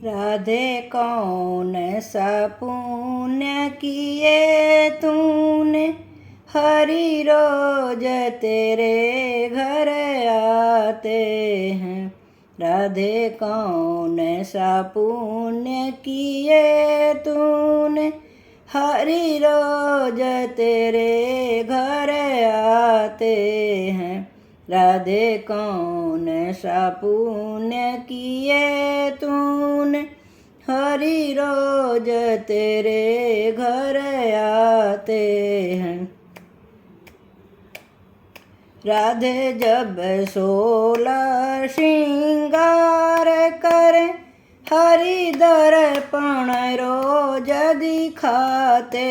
राधे कौन सा पुण्य किए तूने, हरि रोज तेरे घर आते हैं। राधे कौन सा पुण्य किए तूने, हरि रोज तेरे घर आते हैं। राधे कौन सा पुण्य किए तूने, हरि रोज तेरे घर आते हैं। राधे जब 16 श्रृंगार करे, हरि दर्पण रोज दिखाते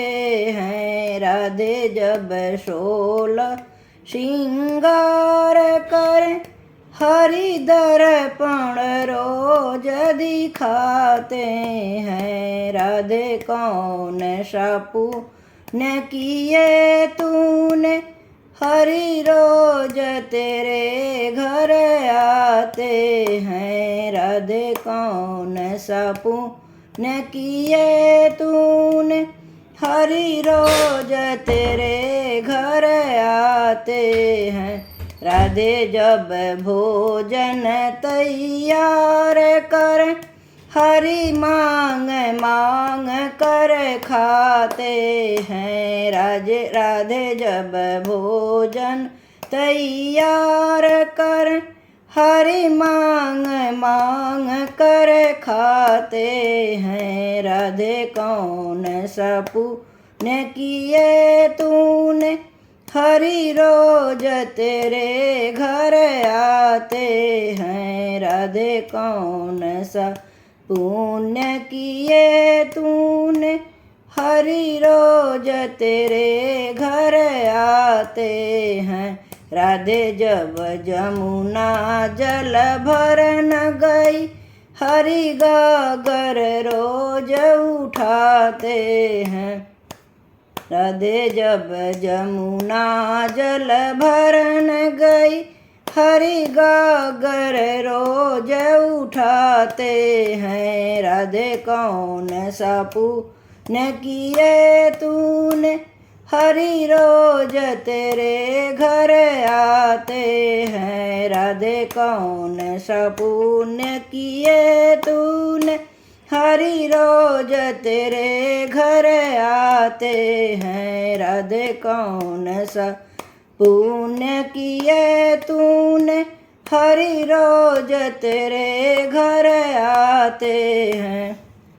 हैं। राधे जब 16 श्रृंगार करे, हरि दर्पण रोज दिखाते हैं। राधे कौन सा पुण्य किए तूने, हरि रोज तेरे घर आते हैं। राधे कौन सा पुण्य किए तूने, हरि रोज तेरे घर आते हैं। राधे जब भोजन तैयार कर, हरि मांग मांग कर खाते हैं। राधे जब भोजन तैयार कर, हरि मांग मांग कर खाते हैं। राधे कौन सा पुण्य किए तूने, हरि रोज तेरे घर आते हैं। राधे कौन सा पुण्य किए तूने, हरि रोज तेरे घर आते हैं। राधे जब जमुना जल भरन गई, हरि गागर रोज उठाते हैं। राधे जब जमुना जल भरन गई, हरि गागर रोज उठाते हैं। राधे कौन सा पुण्य किए तूने, हरि रोज तेरे घर आते हैं। राधे कौन सा पुण्य किए तूने, हरि रोज तेरे घर आते हैं। राधे कौन सा पुण्य किए तूने, हरि रोज तेरे घर आते हैं।